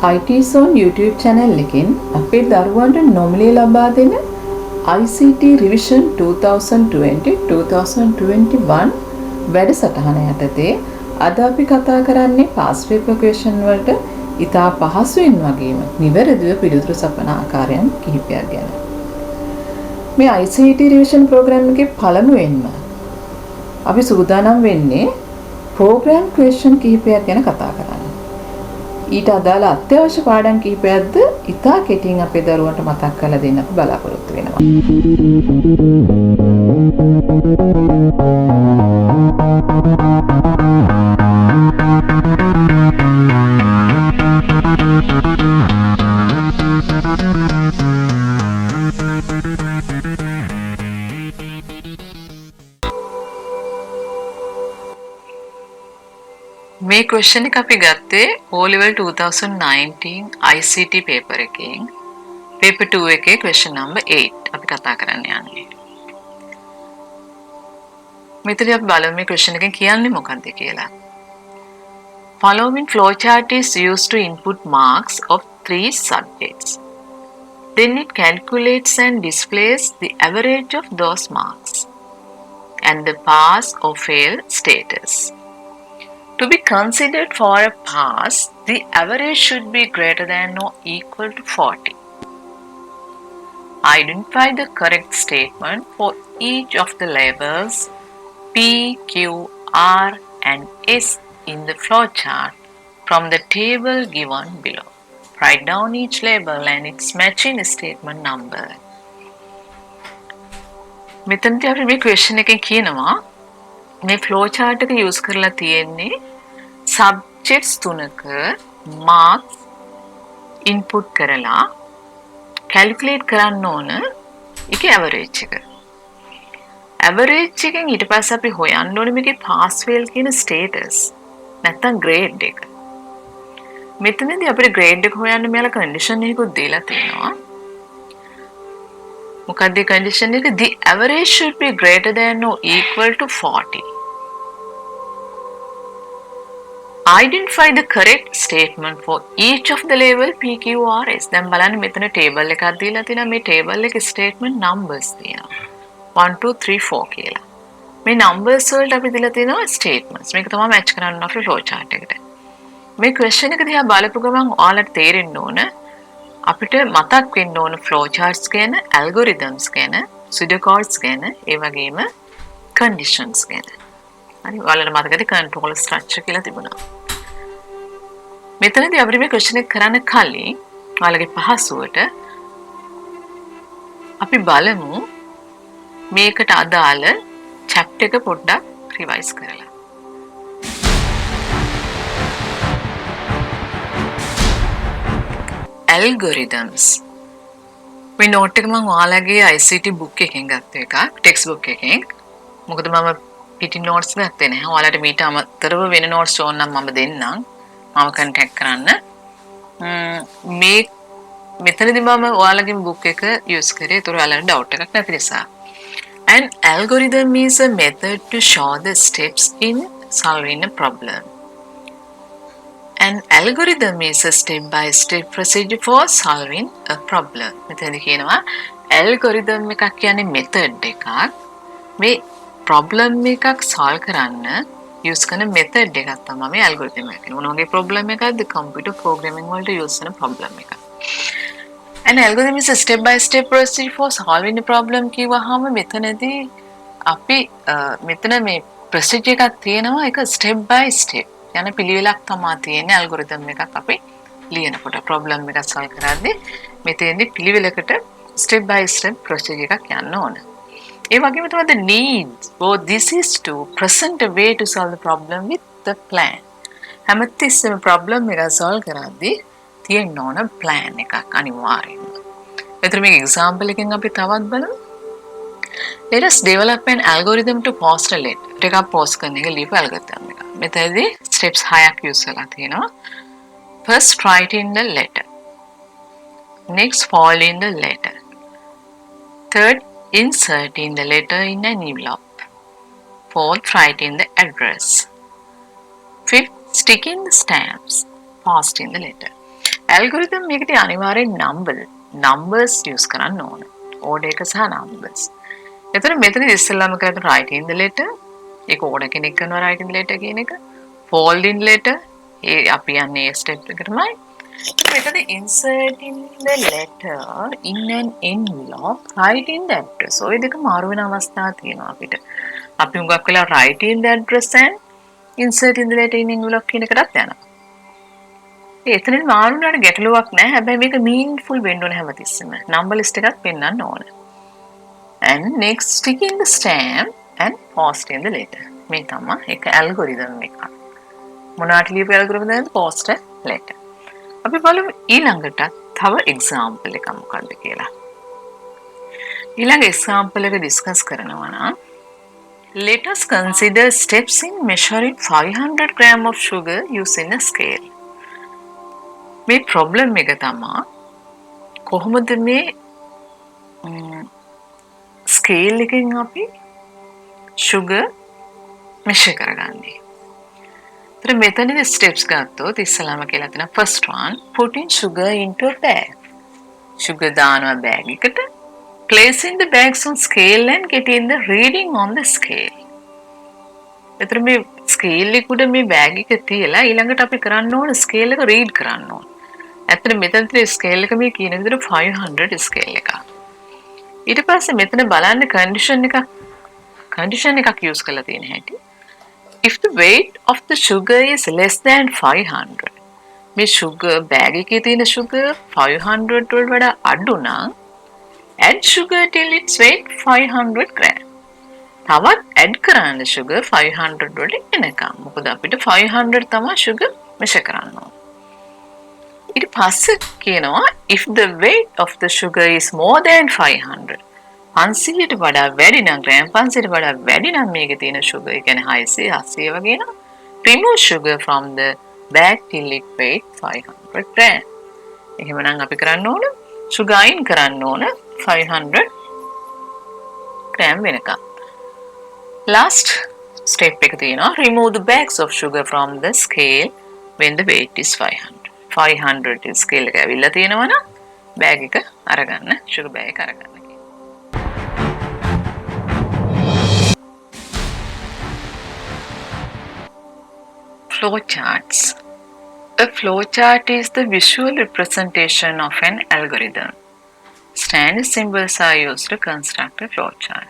IT Zone YouTube channel එකෙන් අපේ දරුවන්ට නොමිලේ ලබා දෙන ICT Revision 2020-2021 වැඩසටහන යටතේ අද අපි කතා කරන්නේ past paper question වලට ඉතා පහසුවෙන් වගේම නිවැරදිව පිළිතුරු සපන ආකාරයන් කිහිපයක් ගැන. මේ ICT Revision program එකේ පළමුවෙන්ම අපි සූදානම් වෙන්නේ program question කිහිපයක් ගැන කතා කරන්න. ඊට අදාළ අත්‍යවශ්‍ය පාඩම් කිහිපයක්ද ඉතා කෙටියෙන් අපේ දරුවන්ට මතක් කරලා දෙන්න අපි බලාපොරොත්තු වෙනවා. මේ question එක අපි ගත්තේ O level 2019 ICT paper එකෙන් paper 2 එකේ question number 8 අපි කතා කරන්න යන්නේ. මෙතනදී අපි බලමු මේ question එකෙන් කියන්නේ මොකක්ද කියලා. Following flowchart is used to input marks of 3 subjects. Then it calculates and displays the average of those marks and the pass or fail status. To be considered for a pass, the average should be greater than or equal to 40. Identify the correct statement for each of the labels P, Q, R and S in the flowchart from the table given below. Write down each label and its matching statement number. මෙතනදී අපි මේ question එකෙන් කියනවා මේ flowchart එක use කරලා තියෙන්නේ subjects තුනක marks input කරලා calculate කරන්න ඕන ඒකේ average එක. average එකෙන් ඊට පස්සේ අපි හොයන්න ඕනේ මේකේ pass fail කියන status නැත්නම් grade එක. මෙතනදී අපිට grade එක හොයන්න මෙයාලා condition එකකුත් දීලා තියෙනවා. මොකක්ද condition එක? The average should be greater than or equal to 40. Identify the correct statement for each of the label P, Q, R, S. දැන් බලන්න මෙතන table එකක් දීලා තියෙනවා. මේ table එකේ statement numbers තියෙනවා. 1 2 3 4 කියලා. මේ numbers වලට අපි දීලා තියෙනවා statements. මේක තමයි match කරන්න අපේ flow chart එකට. මේ question එක දිහා බලපු ගමන් ඔයාලට තේරෙන්න ඕන අපිට මතක් වෙන්න ඕන flow charts ගැන, algorithms ගැන, pseudocodes ගැන, ඒ වගේම conditions ගැන. හරි ඔයාලට මතකද control structure කියලා තිබුණා. මෙතනදී අපිට මේ question එක කරන්න කලින් ඔයාලගේ පහසුවට අපි බලමු මේකට අදාළ chapter එක පොඩ්ඩක් revise කරලා. Algorithms. මේ note එක මම ඔයාලගේ ICT book එකෙන් ගත්ත එකක්, text book එකෙන්. මොකද මම පිටි notes ගත්තේ නැහැ. ඔයාලට මීට අමතරව වෙන notes ඕන නම් මම දෙන්නම්. මම contact කරන්න. මේ මෙතනදී මම ඔයාලගේ book එක use කරේ. ඒතර ඔයාලට doubt එකක් නැති නිසා. An algorithm is a method to show the steps in solving a problem. An algorithm is a step-by-step procedure for solving a problem. මෙතනදී කියනවා algorithm එකක් කියන්නේ method එකක්. මේ problem එකක් solve කරන්න use කරන method එකක් තමයි මේ algorithm එක. මොන වගේ problem එකක්ද? computer programming වලට use කරන problem එකක්. An algorithm is a step-by-step procedure for solving a problem කිව්වහම මෙතනදී අපි මෙතන මේ procedure එකක් තියෙනවා ඒක step by step යන පිළිවෙලක් තමයි තියෙන්නේ algorithm එකක් අපි ලියනකොට problem එකක් solve කරද්දී මෙතෙන්දී පිළිවෙලකට step by step procedure එකක් යන්න ඕන. ඒ වගේම තමයි the needs or this is to present a way to solve the problem with the plan. හැමතිස්සෙම problem එක solve කරද්දී තියෙන්න ඕන plan එකක් අනිවාර්යයෙන්ම. එතන මේක example එකෙන් අපි තවත් බලමු. Let us develop an algorithm to post a letter. එකක් post කරන එක ලියපු algorithm එක. මෙතනදී steps 6ක් use කරලා තියෙනවා. First write in the letter. Next fold in the letter. Third insert in the letter in an envelope. Fourth write in the address. Fifth stick in the stamps. Post in the letter. Algorithm එකේ අනිවාර්යෙන් numbers use කරන්න ඕන. order එක සහ numbers. එතන මෙතන ඉස්සෙල්ලාම කරන්නේ write in the letter. ඒක ඕන කෙනෙක් කරනවා write in the letter කියන එක. fold in letter. ඒ අපි යන්නේ ඒ step එකටමයි. මෙතන insert in the letter in an envelope, write in the address. ඔය දෙක මාරු වෙන අවස්ථා තියෙනවා අපිට. අපි හුඟක් වෙලා write in the address and insert in the letter in envelope කියන එකටත් යනවා. එතනින් මාරු වුණාට ගැටලුවක් නැහැ. හැබැයි මේක meaningful වෙන්න ඕන හැමතිස්සෙම. number list එකක් පෙන්වන්න ඕන. And next stick in the stamp and post in the letter. මේ තමයි ඒක algorithm එක. මොනවාට ලියපු algorithm එකද post a letter. අපි බලමු ඊළඟට තව example එකක් මොකක්ද කියලා. ඊළඟ example එක discuss කරනවා නම් let us consider steps in measuring 500 gram of sugar using a scale. මේ problem එක තමයි කොහොමද මේ scale එකෙන් අපි sugar measure කරගන්නේ. तर මෙතනදී steps ගත්තොත් ඉස්සලාම කියලා තියෙනවා first one putting sugar into a bag. sugar දානවා bag එකට placing the bags on scale and getting the reading on the scale. එතන මේ scale එක උඩ මේ bag එක තියලා ඊළඟට අපි කරන්න ඕන scale එක read කරන්න ඕන. ඇත්තට මෙතන තියෙන scale එක මේ කියන විදිහට 500 scale එකක්. ඊට පස්සේ මෙතන බලන්න condition එකක් use කරලා තියෙන හැටි. If the weight of the sugar is less than 500, මේ sugar bag එකේ තියෙන sugar 500 වලට වඩා අඩු නම් add sugar till its weight 500 gram. තවත් add කරන්න sugar 500 වලට එනකම්. මොකද අපිට 500 තමයි sugar measure කරන්න ඕන. ඊට පස්සේ කියනවා if the weight of the sugar is more than 500, 500ට වඩා වැඩි නම් ග්‍රෑම් 500ට වඩා වැඩි නම් මේකේ තියෙන sugar ඒ කියන්නේ 600 700 වගේ නම් remove sugar from the bag till it weight 500 gram. එහෙමනම් අපි කරන්න ඕන sugar අයින් කරන්න ඕන 500 gram වෙනකම්. last step එක තියෙනවා remove the bags of sugar from the scale when the weight is 500. 500 scale එක ඇවිල්ලා තියෙනවා නම් bag එක අරගන්න sugar bag එක අරගන්න. Flowcharts. A flowchart is the visual representation of an algorithm. Standard symbols are used to construct a flowchart.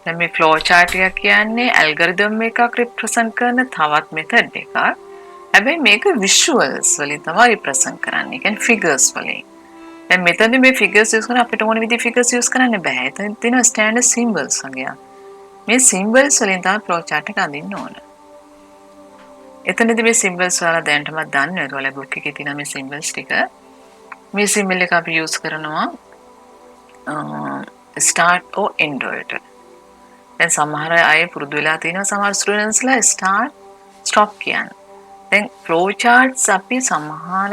දැන් මේ flowchart එක කියන්නේ algorithm එකක් represent කරන තවත් method එකක්. හැබැයි මේක visuals වලින් තමයි represent කරන්නේ. ඒ කියන්නේ figures වලින්. දැන් මෙතනදී මේ figures use කරන අපිට ඕන විදිහේ figures use කරන්න බෑ. එතන තියෙන standard symbols වගේ. මේ symbols වලින් තමයි flowchart එක අඳින්න ඕන. එතනදී මේ symbols වල දැනටමත් දන්නේ ඔයාලා book එකේ තියෙන මේ symbols ටික. මේ symbol එක අපි use කරනවා start or end වලට. දැන් සමහර අය පුරුදු වෙලා තියෙනවා සමහර students ලා start stop කියන්නේ. දැන් flowcharts අපි සමහර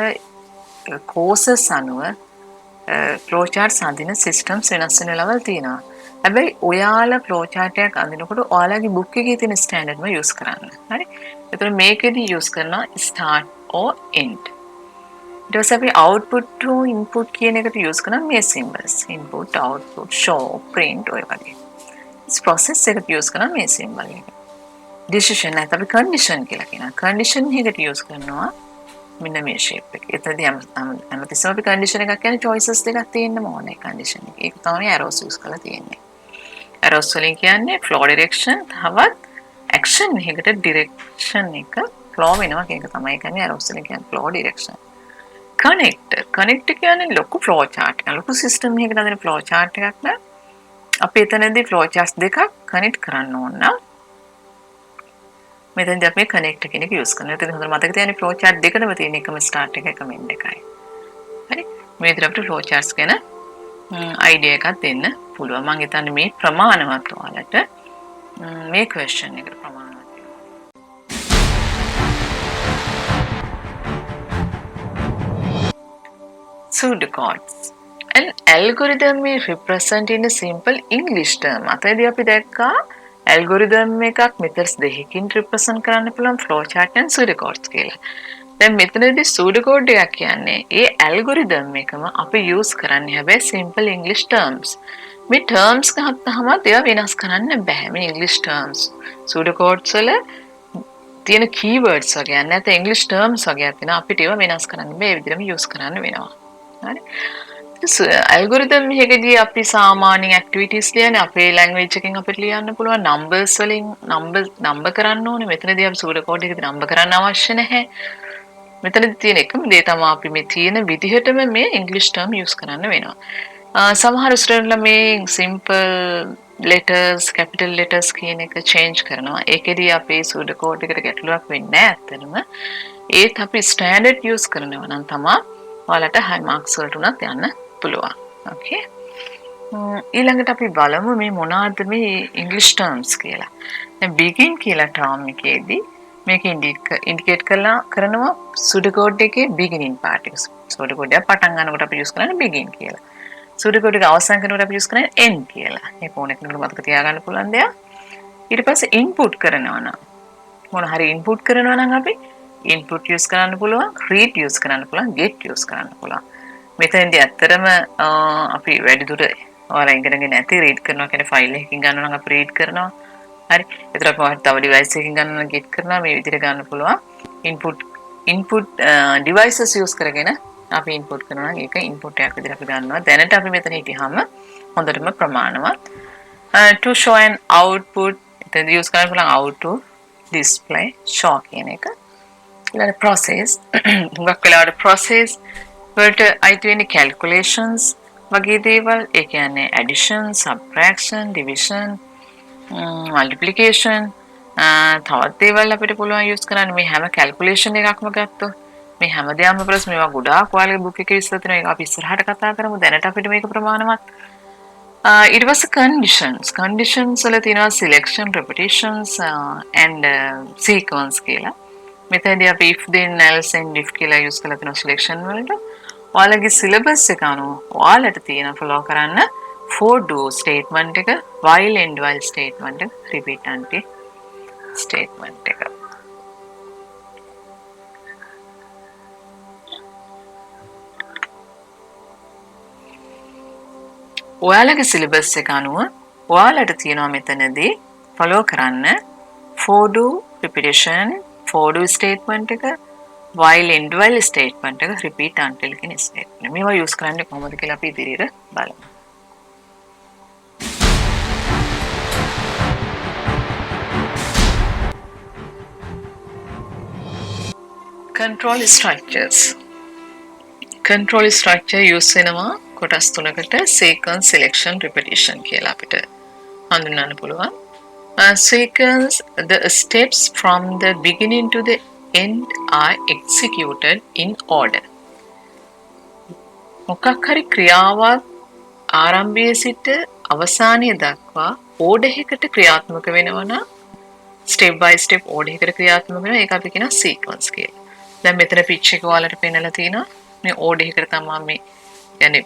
courses අනුව flowcharts අඳින systems වෙනස් වෙන level තියෙනවා. හැබැයි ඔයාලා flowchart එකක් අඳිනකොට ඔයාලගේ book එකේ තියෙන standard එක use කරන්න. හරි? එතකොට මේකෙදි use කරනවා start or end. ඊට පස්සේ අපි output to input කියන එකට use කරනවා මේ symbols. input, output, show, print ඔය වගේ. this process එකට use කරනවා මේ symbol එක. decision නැත්නම් අපි condition කියලා කියනවා. condition එකට use කරනවා මෙන්න මේ shape එක. එතනදී හැමතිස්සෙම අපි condition එකක් කියන්නේ choices දෙකක් තියෙන්න ඕනේ condition එක. ඒක තමයි arrows use කරලා තියෙන්නේ. arrows වලින් කියන්නේ flow direction තවත් action එකකට direction එක flow වෙනවා කියන එක තමයි කියන්නේ arrows වලින් කියන්නේ flow direction. connector කියන්නේ ලොකු flow chart එක. ලොකු system එකකට අදින flow chart එකක් න ะ අපි එතනදී flow charts දෙකක් connect කරන්න ඕන නම් මෙතනදී අපි connector කියන එක use කරනවා. එතන හොඳට මතක තියාගන්න flow chart දෙකම තියෙන එකම start එක එකම end එකයි. හරි? මේ විදිහට අපිට flow charts ගැන idea එකක් දෙන්න පුළුවන්. මම හිතන්නේ මේ ප්‍රමාණවත් ඔයාලට මේ question එකට ප්‍රමාණවත් වෙනවා. Pseudocodes. An algorithm is represented in a simple English term. අතේදී අපි දැක්කා algorithm එකක් methods දෙකකින් represent කරන්න පුළුවන් flowchart and pseudocodes කියලා. දැන් මෙතනදී සූඩෝ කෝඩ් එකක් කියන්නේ ඒ ඇල්ගොරිතම් එකම අපි යූස් කරන්නේ හැබැයි සිම්පල් ඉංග්‍රීසි ටර්ම්ස්. මේ ටර්ම්ස් ගත්තාම ඒවා වෙනස් කරන්න බෑ. මේ ඉංග්‍රීසි ටර්ම්ස් සූඩෝ කෝඩ්ස් වල තියෙන කීවර්ඩ්ස් වගේ නැත්නම් ඉංග්‍රීසි ටර්ම්ස් වගේ තියෙනවා අපිට ඒවා වෙනස් කරන්න බෑ. ඒ විදිහටම යූස් කරන්න වෙනවා. හරි. ඇල්ගොරිතම් එකකදී අපි සාමාන්‍ය ඇක්ටිවිටීස් ලියන්නේ අපේ ලැන්ග්වේජ් එකෙන් අපිට ලියන්න පුළුවන් නම්බර්ස් වලින් නම්බර් කරන්න ඕනේ. මෙතනදී අපි සූඩෝ කෝඩ් එකේදී නම්බර් කරන්න අවශ්‍ය නැහැ. මෙතනදී තියෙන එකම දේ තමයි අපි මේ තියෙන විදිහටම මේ ඉංග්‍රීසි ටර්ම් යූස් කරන්න වෙනවා. සමහර ස්ටුඩන්ට්ලා මේ සිම්පල් letters capital letters කියන එක change කරනවා. ඒකෙදී අපේ සූඩෝ කෝඩ් එකට ගැටලුවක් වෙන්නේ නැහැ ඇත්තටම. ඒත් අපි ස්ටෑන්ඩඩ් යූස් කරනවා නම් තමයි ඔයාලට high marks වලට උනත් යන්න පුළුවන්. Okay. ඊළඟට අපි බලමු මේ මොනවාද මේ ඉංග්‍රීසි ටර්ම්ස් කියලා. දැන් begin කියලා ටර්ම් එකේදී මේක ඉන්ඩිකේට් කරනවා සූඩෝ කෝඩ් එකේ beginning part එක. සූඩෝ කෝඩ් එක පටන් ගන්නකොට අපි යූස් කරන්නේ begin කියලා. සූඩෝ කෝඩ් එක අවසන් කරනකොට අපි යූස් කරන්නේ end කියලා. මේ ෆෝන් එකේ මතක තියාගන්න පුළුවන් දෙයක්. ඊට පස්සේ input කරනවා නම් මොන හරි input කරනවා නම් අපි input use කරන්න පුළුවන්, read use කරන්න පුළුවන්, get use කරන්න පුළුවන්. මෙතනදී ඇත්තටම අපි වැඩිදුර ඔයාලා ඉගෙනගෙන නැති read කරනවා කියන්නේ ෆයිල් එකකින් ගන්නවා නම් අපි read කරනවා. හරි. ඒතර අපි තව device එකකින් ගන්නවා නම් get කරනවා මේ විදිහට ගන්න පුළුවන්. input devices use කරගෙන අපි input කරනවා නම් ඒක input එකක් විදිහට අපි ගන්නවා. දැනට අපි මෙතන හිටියාම හොඳටම ප්‍රමාණවත්. To show an output එතනදී use කරන්න පුළුවන් out to display show කියන එක. ඊළඟ process හුඟක් වෙලාවට process වලට අයිති වෙන්නේ calculations වගේ දේවල්. ඒ කියන්නේ addition, subtraction, division, multiplication තවත් දේවල් අපිට පුළුවන් use කරන්න. මේ හැම calculation එකක්ම ගත්තොත් මේ හැම දෙයක්ම ප්ලස් මේවා ගොඩාක් ඔයාලගේ book එකේ විස්තර තියෙනවා. ඒක අපි ඉස්සරහට කතා කරමු. දැනට අපිට මේක ප්‍රමාණවත්. ඊට පස්සේ conditions වල තියෙනවා selection, repetitions and sequence කියලා. මෙතනදී අපි if then else and if කියලා use කරලා තියෙනවා selection වලට. ඔයාලගේ syllabus එක අනුව ඔයාලට තියෙන follow කරන්න for do statement එක, while and while statement එක, repeat and statement එක. ඔයාලගේ syllabus එක අනුව ඔයාලට තියෙනවා මෙතනදී follow කරන්න for do repetition, for do statement එක, while and while statement එක, repeat until කියන statement. මේවා use කරන්නේ කොහොමද කියලා අපි ඉදිරියට බලමු. Control structures. Control structure use වෙනවා කොටස් තුනකට sequence, selection, repetition කියලා අපිට හඳුන්වන්න පුළුවන්. Sequence, the steps from the beginning to the end are executed in order. මොකක් හරි ක්‍රියාවක් ආරම්භයේ සිට අවසානය දක්වා order එකකට ක්‍රියාත්මක වෙනවා නම් step by step order එකකට ක්‍රියාත්මක වෙනවා. ඒක අපි කියනවා sequence කියලා. දැන් මෙතන pitch එක ඔයාලට පෙන්නලා තියෙනවා. මේ order එකට තමයි මේ يعني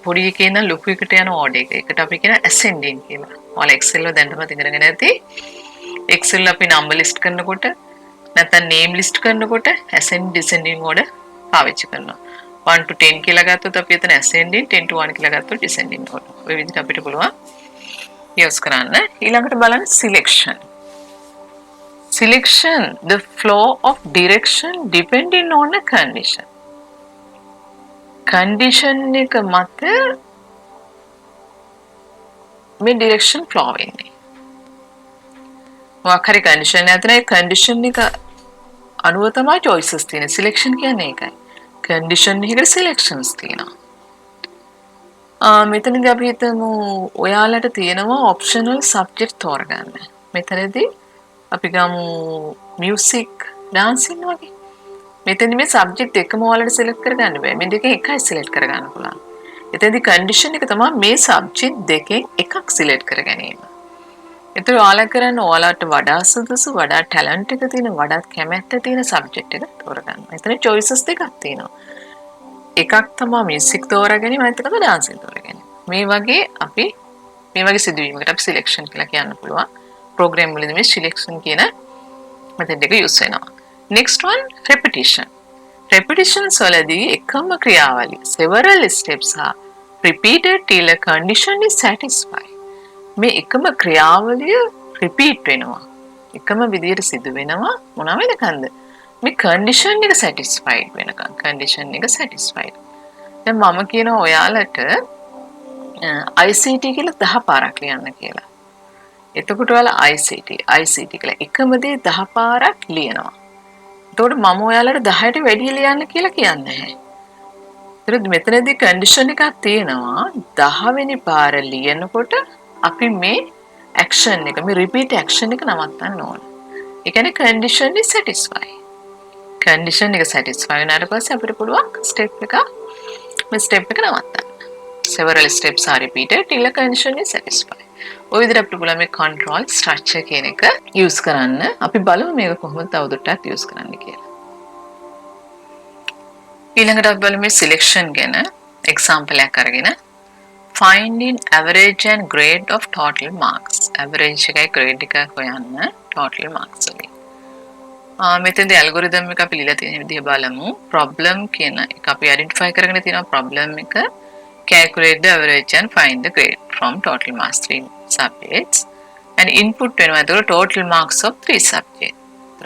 පොඩි එකේ ඉඳන් ලොකු එකට යන order එක. ඒකට අපි කියන ascending කියලා. ඔයාලා Excel වල දැනටම ඉගෙනගෙන ඇති. Excel අපි number list කරනකොට නැත්නම් name list කරනකොට ascending descending order පාවිච්චි කරනවා. 1 to 10 කියලා ගත්තොත් අපි එතන ascending, 10 to 1 කියලා ගත්තොත් descending order. ඔය විදිහට අපිට පුළුවන් use කරන්න. ඊළඟට බලන්න selection. Selection, the flow of direction depending on a condition. Condition එක මත මේ direction flow වෙන්නේ. මොකක් හරි condition එකක් නැත්නම් ඒ condition එක අනුව තමයි choices තියෙන්නේ. Selection කියන්නේ ඒකයි. Condition එකකට selections තියෙනවා. මෙතනදී අපි හිතමු ඔයාලට තියෙනවා optional subject තෝරගන්න. මෙතනදී අපි ගමු music, dancing වගේ. මෙතනදී මේ subject එකම ඔයාලට select කරගන්න බෑ. මේ දෙකෙන් එකයි select කරගන්න පුළුවන්. එතනදී condition එක තමයි මේ subject දෙකෙන් එකක් select කර ගැනීම. ඒතර ඔයාලා කරන්න ඔයාලට වඩා සුදුසු, වඩා talent එක තියෙන, වඩා කැමැත්ත තියෙන subject එක තෝරගන්න. එතන choices දෙකක් තියෙනවා. එකක් තමයි music තෝරාගැනීම, අනිත් එක තමයි dancing තෝරාගැනීම. මේ වගේ අපි මේ වගේ සිදුවීමකට අපි selection කියලා කියන්න පුළුවන්. program වලදී මේ selection කියන method එක use වෙනවා. Next one repetition. repetitions වලදී එකම ක්‍රියාවලිය several steps are repeated till a condition is satisfied. මේ එකම ක්‍රියාවලිය repeat වෙනවා. එකම විදියට සිදු වෙනවා මොනවා වෙනකන්ද? මේ condition එක satisfied වෙනකන්. condition එක satisfied. දැන් මම කියනවා ඔයාලට ICT කියලා 10 පාරක් ලියන්න කියලා. එතකොට ඔයාලා ICT කියලා එකම දේ 10 පාරක් ලියනවා. එතකොට මම ඔයාලට 10ට වැඩි ලියන්න කියලා කියන්නේ නැහැ. ඒත් මෙතනදී කන්ඩිෂන් එකක් තියෙනවා 10 වෙනි පාර ලියනකොට අපි මේ ඇක්ෂන් එක මේ රිපීට් ඇක්ෂන් එක නවත්තන්න ඕන. ඒ කියන්නේ කන්ඩිෂන් is satisfy. කන්ඩිෂන් එක satisfy වුණාට පස්සේ අපිට පුළුවන් ස්ටෙප් එක නවත්තන්න. several steps are repeated till a condition is satisfied. ඔය විදිහට අපිට පුළුවන් මේ control structure කියන එක use කරන්න. අපි බලමු මේක කොහොමද තවදුරටත් use කරන්න කියලා. ඊළඟට අපි බලමු මේ selection ගැන example එකක් අරගෙන finding average and grade of total marks. average එකයි grade එකයි හොයන්න total marks වලින්. මෙතෙන්දී algorithm එක අපි ලියලා තියෙන විදිහ බලමු. problem කියන එක අපි identify කරගෙන තියෙනවා problem එක calculate the average and find the grade from total marks 3 subjects and input වෙනවා ඒතකොට total marks of 3 subjects.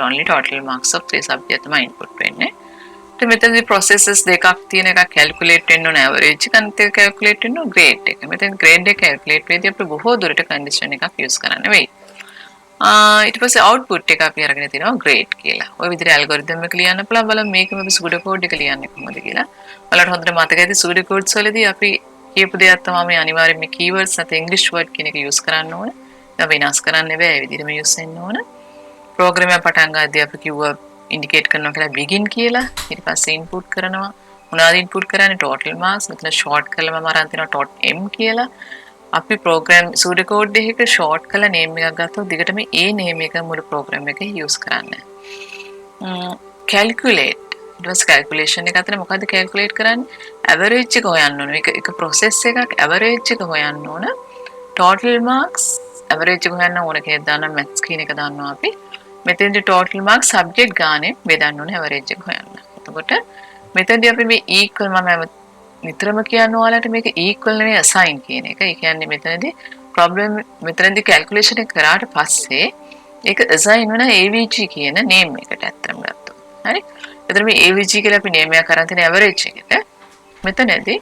only total marks of 3 subjects තමයි input වෙන්නේ. ඊට මෙතනදී processes දෙකක් තියෙන එකක් calculate වෙන්න ඕන average එක අනිත් එක calculate වෙන්න ඕන grade එක. මෙතන grade එක calculate වෙද්දී අපි බොහෝ දුරට condition එකක් use කරන්න වෙයි. ඊට පස්සේ output එක අපි අරගෙන තිනවා grade කියලා. ඔය විදිහට algorithm එක ලියන්න පුළුවන් බලමු මේකම අපි pseudo code එක ලියන්නේ කොහොමද කියලා. ඔයාලට හොඳට මතක ඇති pseudo codes වලදී අපි කියපු දෙයක් තමයි මේ අනිවාර්යයෙන් මේ keywords නැත්නම් English word කියන එක use කරන්න ඕන. ඒක වෙනස් කරන්න බෑ. ඒ විදිහටම use වෙන්න ඕන. program එක පටන් ගන්නදී අපි කිව්වා indicate කරනවා කියලා begin කියලා. ඊට පස්සේ input කරනවා. මොනවද input කරන්නේ total marks. මෙතන short කරලා මම අරන් තිනවා .m කියලා. අපි program pseudo code එකක short කරලා name එකක් ගත්තොත් දිගටම ඒ name එක මුළු program එකේ use කරන්න. calculate ඊට පස්සේ calculation එක අතර මොකද්ද calculate කරන්නේ? average එක හොයන්න ඕන. එක process එකක් average එක හොයන්න ඕන. total marks average එක හොයන්න ඕන කියලා දානවා maths කියන එක දානවා අපි. මෙතෙන්දී total marks subject ගානේ බෙදන්න ඕනේ average එක හොයන්න. එතකොට මෙතෙන්දී අපි මේ equal මම නිතරම කියන්න ඔයාලට මේක equal නෙවෙයි assign කියන එක. ඒ කියන්නේ මෙතනදී problem මෙතනදී calculation එක කරාට පස්සේ ඒක assign වෙන AVG කියන name එකට ඇත්තටම ගත්තොත්. හරි? එතන මේ AVG කියලා අපි name එකක් අරන් තියෙන average එකට මෙතනදී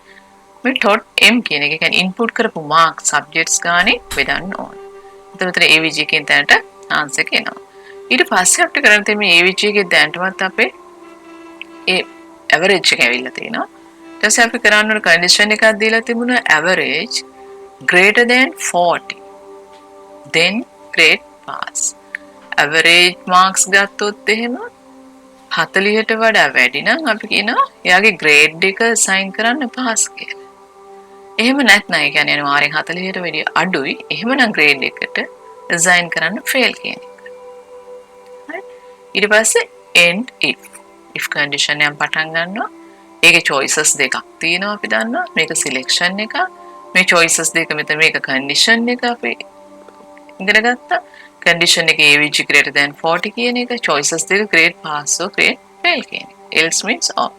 මේ .m කියන එක කියන්නේ input කරපු mark subjects ගානේ බෙදන්න ඕන. එතන AVG කියන තැනට answer එක එනවා. ඊට පස්සේ අපිට කරන්න තියෙන්නේ මේ AVG එකේ දැනටමත් අපේ ඒ average එක ඇවිල්ලා තියෙනවා. ඊට පස්සේ අපි කරන්න ඕන condition එකක් දීලා තිබුණා average greater than 40 then grade pass. average marks ගත්තොත් එහෙම 40ට වඩා වැඩි නම් අපි කියනවා එයාගේ grade එක assign කරන්න pass කියලා. එහෙම නැත්නම් ඒ කියන්නේ අනිවාර්යෙන් 40ට වැඩිය අඩුයි. එහෙමනම් grade එකට assign කරන්න fail කියන එක. හරි. ඊට පස්සේ end if condition එකෙන් පටන් ගන්නවා. ඒකේ choices දෙකක් තියෙනවා අපි දන්නවා. මේක selection එක. මේ choices දෙක මෙතන මේක condition එක අපි ඉගෙන ගත්තා. condition එක AVG greater than 40 කියන එක choices දෙක grade pass or grade fail කියන එක. else means off.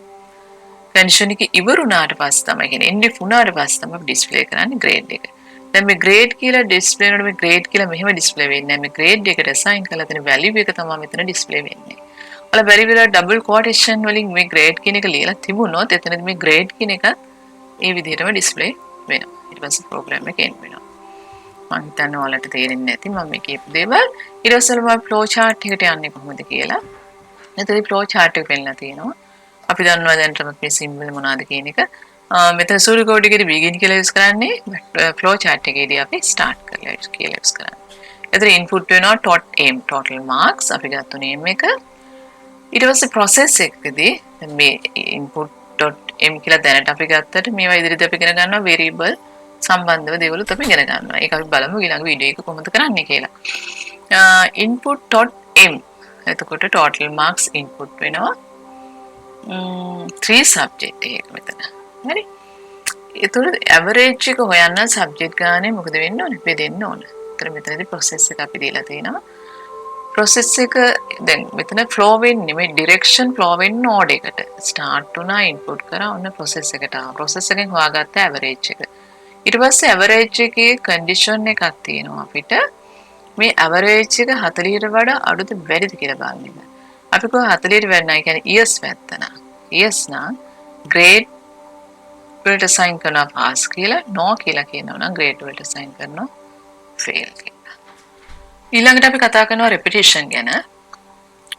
condition එක ඉවරුණාට පස්සේ තමයි කියන්නේ end if උනාට පස්සේ තමයි display කරන්නේ grade එක. දැන් මේ grade කියලා display වෙනකොට මේ grade කියලා මෙහෙම display වෙන්නේ නැහැ. මේ grade එකට assign කරලා තියෙන value එක තමයි මෙතන display වෙන්නේ. ඔයාලා බැරි වෙලා double quotation වලින් මේ grade කියන එක ලියලා තිබුණොත් එතනදී මේ grade කියන එක ඒ විදිහටම display වෙනවා. ඊට පස්සේ program එක end වෙනවා. මම හිතන්නේ ඔයාලට තේරෙන්නේ නැති මම මේ කියපු දේවල්. ඊට පස්සේ මම flow chart එකට යන්නේ කොහොමද කියලා. එතනදී flow chart එක පෙන්නලා තියෙනවා. අපි දන්නවා දැනටම මේ symbol මොනවාද කියන එක. මෙතන සූර්ය කෝඩ් එකේදී begin කියලා use කරන්නේ flow chart එකේදී අපි start කරලා කියලා use කරන්නේ. එතන input වෙනවා .m total marks අපි ගත්ත name එක. ඊට පස්සේ process එකකදී මේ input.m කියලා දැනට අපි ගත්තට මේවා ඉදිරියට අපි ඉගෙන ගන්නවා variable සම්බන්ධව දේවලුත් අපි ඉගෙන ගන්නවා. ඒක අපි බලමු ඊළඟ වීඩියෝ එක කොහොමද කරන්නේ කියලා. input.m එතකොට total marks input වෙනවා. 3 subject එක මෙතන. හරි. ඒතකොට average එක හොයන්න subject ගානේ මොකද වෙන්න ඕනේ? බෙදෙන්න ඕනේ. ඒතර මෙතනදී process එක අපි දීලා තිනවා. process එක දැන් මෙතන flow වෙන්නේ මේ direction flow වෙන්නේ node එකට. start වුණා input කරා ඔන්න process එකට ආවා. process එකෙන් හොයාගත්ත average එක. ඊට පස්සේ average එකේ condition එකක් තියෙනවා අපිට. මේ average එක 40ට වඩා අඩුද වැඩිද කියලා බලන්න එක. අපි කොහොම 40ට වැඩි නැහැ කියන්නේ years වැත්තන. years නම් grade වලට assign කරනවා pass කියලා no කියලා කියනවා නම් grade වලට assign කරනවා fail කියලා. ඊළඟට අපි කතා කරනවා repetition ගැන.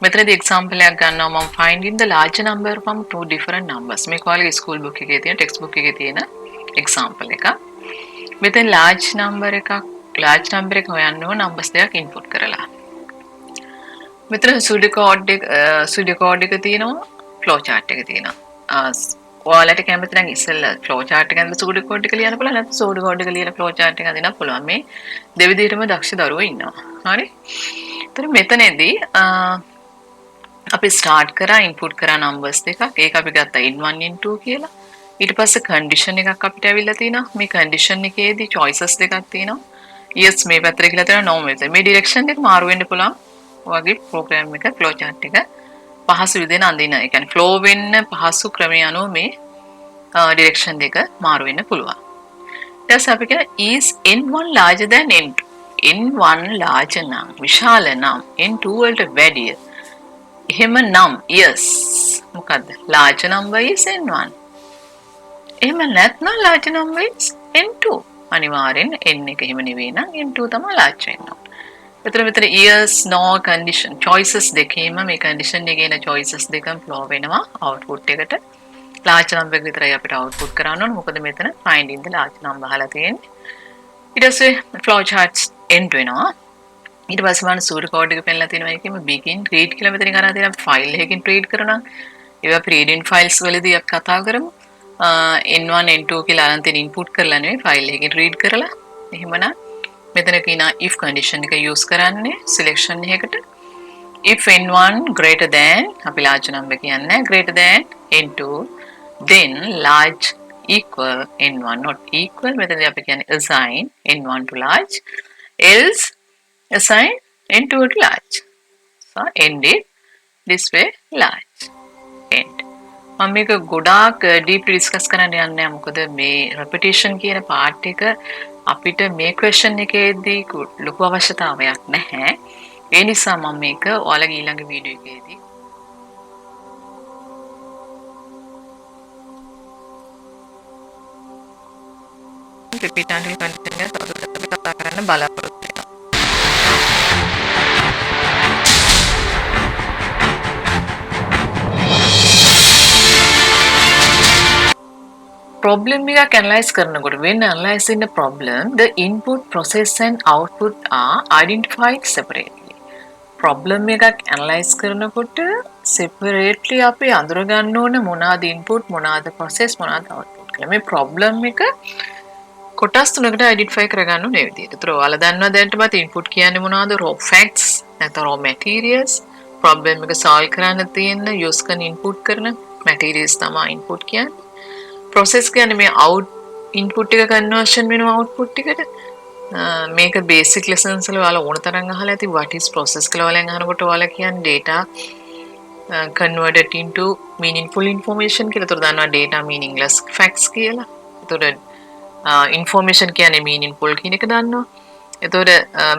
මෙතනදී example එකක් ගන්නවා මම finding the large number from two different numbers. මේක ඔයාලගේ school book එකේ තියෙන text book එකේ තියෙන example එකක්. මෙතන large number එක හොයන්න ඕන numbers දෙකක් input කරලා. මෙතන pseudocode එක තියෙනවා flow chart එක තියෙනවා. ඔයාලට කැමති නම් ඉස්සෙල්ලා flow chart එක ඇඳලා pseudocode එක ලියන්න පුළුවන් නැත්නම් pseudocode එක ලියලා flow chart එක අඳින්න පුළුවන්. මේ දෙවිදිහටම දක්ෂ දරුවෝ ඉන්නවා. හරි. එතන මෙතනදී අපි start කරා input කරා numbers දෙකක්. ඒක අපි ගත්තා in1 in2 කියලා. ඊට පස්සේ condition එකක් අපිට ඇවිල්ලා තිනවා. මේ condition එකේදී choices දෙකක් තියෙනවා. yes මේ පැත්තට කියලා තියෙනවා no මේ පැත්තට. මේ direction එක මාරු වෙන්න පුළුවන්. ඔයගේ program එක flow chart එක පහසු විදිහෙන් අඳින. ඒ කියන්නේ flow වෙන්න පහසු ක්‍රමය අනුව මේ direction දෙක මාරු වෙන්න පුළුවන්. ඊට පස්සේ අපි කියන is n1 larger than n2. n1 larger නම් විශාල නම් n2 වලට වැඩිය. එහෙම නම් yes මොකද්ද? larger number is n1. එහෙම නැත්නම් larger number is n2. අනිවාර්යෙන් n එක එහෙම නෙවෙයි නම් n2 තමයි larger වෙන්න ඕන. මෙතන yes no condition choices දෙකේම මේ condition එකේ එන choices දෙකම flow වෙනවා output එකට. large number එක විතරයි අපිට output කරන්න ඕන. මොකද මෙතන finding the large number අහලා තියෙන්නේ. ඊට පස්සේ flow charts end වෙනවා. ඊට පස්සේ මම pseudocode එක පෙන්නලා තියෙනවා ඒකෙම begin read කියලා මෙතනින් අරන් තියෙනවා file එකකින් read කරනවා. ඒවා අපි reading files වලදී අපි කතා කරමු. n1 n2 කියලා අරන් තියෙන input කරලා නෙවෙයි file එකකින් read කරලා. එහෙමනම් මෙතන කියනවා if condition එක use කරන්නේ selection එකකට. if n1 greater than අපි large number කියන්නේ greater than n2 then large equal n1 not equal මෙතනදී අපි කියන්නේ assign n1 to large else assign n2 to large. So end it this way large end. මම මේක ගොඩාක් deeply discuss කරන්න යන්නේ නැහැ මොකද මේ repetition කියන part එක අපිට මේ question එකේදී ලොකු අවශ්‍යතාවයක් නැහැ. ඒ නිසා මම මේක ඔයාලගේ ඊළඟ වීඩියෝ එකේදී repeat until continuous තවදුරටත් අපි කතා කරන්න බලාපොරොත්තු වෙනවා. problem එකක් analyze කරනකොට when analyzing the problem the input process and output are identified separately. problem එකක් analyze කරනකොට separately අපි අඳුර ගන්න ඕන මොනවාද input මොනවාද process මොනවාද output කියලා. මේ problem එක කොටස් තුනකට identify කරගන්න ඕනේ විදිහට. ඒතර ඔයාලා දන්නවා දැනටමත් input කියන්නේ මොනවද? raw facts නැත්නම් raw materials. problem එක solve කරන්න තියෙන use කරන input කරන materials තමයි input කියන්නේ. process කියන්නේ මේ input එක conversion වෙනවා output එකට. මේක basic lessons වල ඔයාලා ඕන තරම් අහලා ඇති what is process කියලා ඔයාලෙන් අහනකොට ඔයාලා කියන්නේ data converted into meaningful information කියලා. ඒතර දන්නවා data meaningless facts කියලා. ඒතර information කියන්නේ meaningful කියන එක දන්නවා. ඒතකොට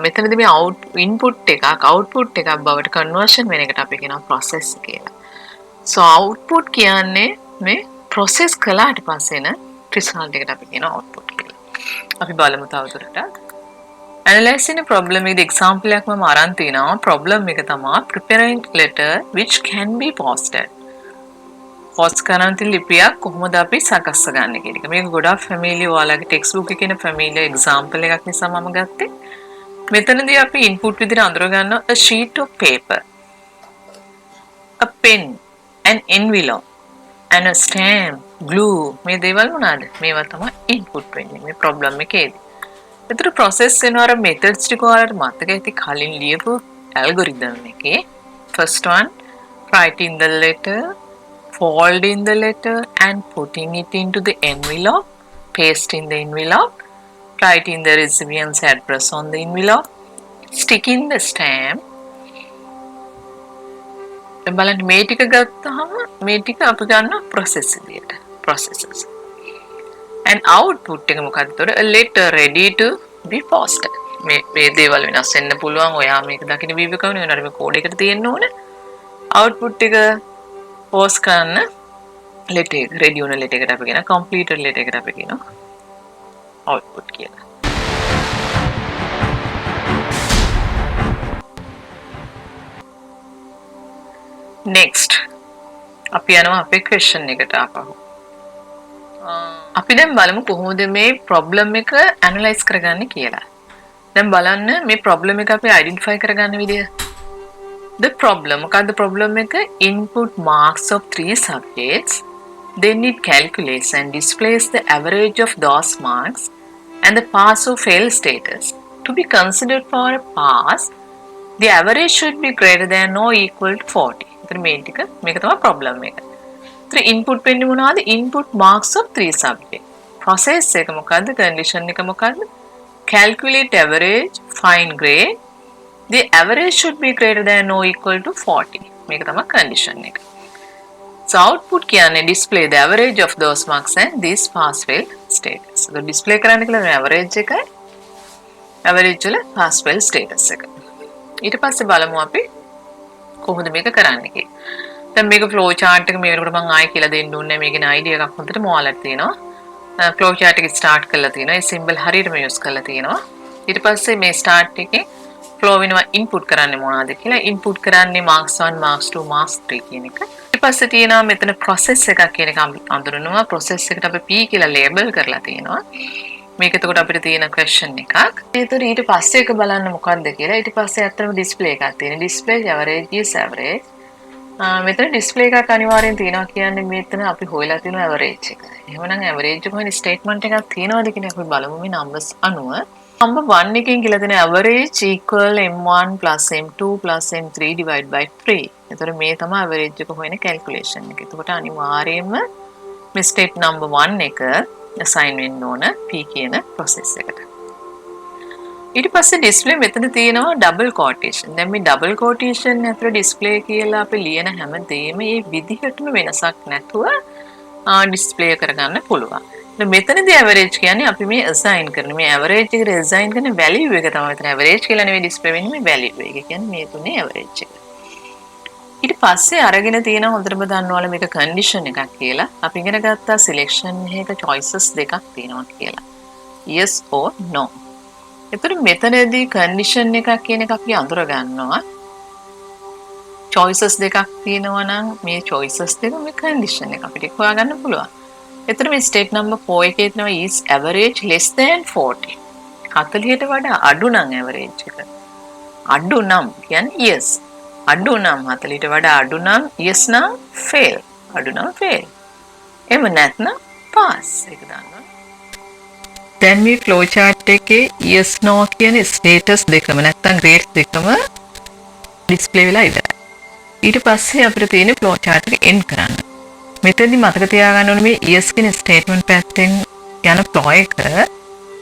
මෙතනදී මේ input එකක් output එකක් බවට conversion වෙන එකට අපි කියනවා process කියලා. so output කියන්නේ මේ process කළාට පස්සේ එන result එකට අපි කියනවා output කියලා. අපි බලමු තවදුරටත්. analyzing a problem එකේ example එකක් මම අරන් තිනවා. problem එක තමයි preparing letter which can be posted. post කරන ලිපියක් කොහොමද අපි සකස් කරන්නේ කියන එක. මේක ගොඩාක් familiar ඔයාලගේ textbook එකේ තියෙන familiar example එකක් නිසා මම ගත්තේ. මෙතනදී අපි input විදිහට අඳුර ගන්නවා a sheet of paper, a pen, an envelope and a stamp, glue. මේ දේවල් මොනවාද? මේවා තමයි input වෙන්නේ මේ problem එකේදී. ඒතර process වෙනවා අර methods ටික ඔයාලට මතක ඇති කලින් ලියපු algorithm එකේ. first one, writing the letter, folding the letter and putting it into the envelope, pasting the envelope, writing the recipient's address on the envelope, sticking the stamp, දැන් බලන්න මේ ටික ගත්තාම මේ ටික අපි ගන්න process විදියට. processes. and output එක මොකක්ද? ඒතකොට a letter ready to be posted. මේ දේවල් වෙනස් වෙන්න පුළුවන්. ඔයා මේක දකින්න වීව කරන වෙනාට මේ කෝඩ් එකට තියෙන්න ඕනේ. output එක post කරන්න letter එක ready වුණ letter එකට අපි කියන completed letter එකට අපි කියනවා output කියලා. next අපි යනවා අපේ question එකට ආපහු. අපි දැන් බලමු කොහොමද මේ problem එක analyze කරගන්නේ කියලා. දැන් බලන්න මේ problem එක අපි identify කරගන්න විදිය. The problem මොකක්ද problem එක? Input marks of 3 subjects. Then it calculates and displays the average of those marks and the pass or fail status. To be considered for a pass, the average should be greater than or equal to 40. ඉතින් මේක තමයි problem එක. ඉතින් input වෙන්නේ මොනවද? Input marks of 3 subjects. Process එක මොකද්ද? Condition එක මොකද්ද? Calculate average, find grade. The average should be greater than or equal to 40. මේක තමයි condition එක. So output කියන්නේ display the average of those marks and this pass fail status. So display කරන්න කියලා average එකයි average වල pass fail status එක. ඊට පස්සේ බලමු අපි කොහොමද මේක කරන්නේ කියලා. දැන් මේක flow chart එක මේකට මම ආයෙ කියලා දෙන්න ඕනේ. මේකේ idea එකක් හොඳටම ඔයාලට තියෙනවා. flow chart එක start කරලා තියෙනවා. ඒ symbol හරියටම use කරලා තියෙනවා. ඊට පස්සේ මේ start එකේ flow වෙනවා input කරන්නේ මොනවද කියලා. input කරන්නේ marks 1, marks 2, marks 3 කියන එක. ඊට පස්සේ තියෙනවා මෙතන process එකක් කියන එක අඳුරනවා. process එකට අපි P කියලා label කරලා තියෙනවා. මේක එතකොට අපිට තියෙන question එකක්. ඒතකොට ඊට පස්සේ එක බලන්න මොකක්ද කියලා. ඊට පස්සේ අත්‍තරම display එකක් තියෙනවා. display average is average. මෙතන display එකක් අනිවාර්යෙන් තියෙනවා කියන්නේ මෙතන අපි හොයලා තියෙන average එක. එහෙමනම් average එක හොයන statement එකක් තියෙනවද කියන එක අපි බලමු මේ numbers අනුව. number 1 එකෙන් කියලා දෙන average equal m1 plus m2 plus m3 divide by 3. එතකොට මේ තමයි average එක හොයන calculation එක. එතකොට අනිවාර්යයෙන්ම මේ step number 1 එක assign වෙන්න ඕන P කියන process එකට. ඊට පස්සේ display මෙතන තියෙනවා double quotation. දැන් මේ double quotation ඇතුළේ display කියලා අපි ලියන හැමදේම මේ විදිහටම වෙනසක් නැතුව display කරගන්න පුළුවන්. මෙතනදී average කියන්නේ අපි මේ assign කරන මේ average එකට assign කරන value එක තමයි මෙතන average කියලා නෙවෙයි display වෙන්නේ මේ value එක. කියන්නේ මේ තුනේ average එක. ඊට පස්සේ අරගෙන තියෙන හොඳටම දන්නවල මේක condition එකක් කියලා. අපි ඉගෙන ගත්තා selection එකක choices දෙකක් තියෙනවා කියලා. yes or no. එතකොට මෙතනදී condition එකක් කියන එක අපි අඳුර ගන්නවා. choices දෙකක් තියෙනවා නම් මේ choices දෙක මේ condition එක අපිට හොයාගන්න පුළුවන්. එතකොට මේ step number 4 එකේ තියෙනවා is average less than 40. 40ට වඩා අඩු නම් average එක. අඩු නම් කියන්නේ yes. අඩු නම් 40ට වඩා අඩු නම් yes නම් fail. අඩු නම් fail. එහෙම නැත්නම් pass එක දානවා. දැන් මේ flow chart එකේ yes no කියන status දෙකම නැත්නම් grades දෙකම display වෙලා ඉවරයි. ඊට පස්සේ අපිට තියෙන flow chart එක end කරන්න. මෙතනදී මතක තියාගන්න ඕනේ මේ yes කියන statement පැත්තෙන් යන flow එක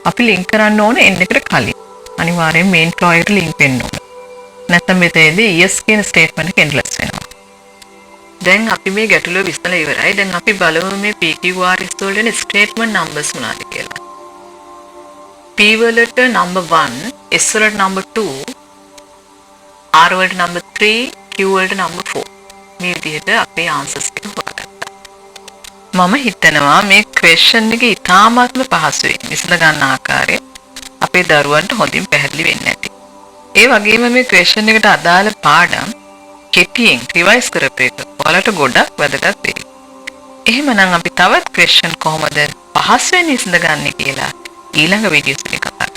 අපි link කරන්න ඕනේ end එකට කලින්. අනිවාර්යෙන් main flow එකට link වෙන්න ඕනේ. නැත්නම් මෙතනදී yes කියන statement එක endless වෙනවා. දැන් අපි මේ ගැටලුව විසඳලා ඉවරයි. දැන් අපි බලමු මේ PQRS වල statement numbers මොනවාද කියලා. P වලට number 1, S වලට number 2, R වලට number 3, Q වලට number 4. මේ විදිහට අපේ answers ටික හොයාගත්තා. මම හිතනවා මේ question එක ඉතාමත්ම පහසුයි. විසඳ ගන්න ආකාරය අපේ දරුවන්ට හොඳින් පැහැදිලි වෙන්නේ නැති. ඒ වගේම මේ question එකට අදාළ පාඩම් කෙටියෙන් රිවයිස් කරපු එක ඔයාලට ගොඩක් වැදගත් වෙයි. එහෙමනම් අපි තවත් question කොහොමද පහසුවෙන් විසඳගන්නේ කියලා ඊළඟ වීඩියෝස් එකේ කතා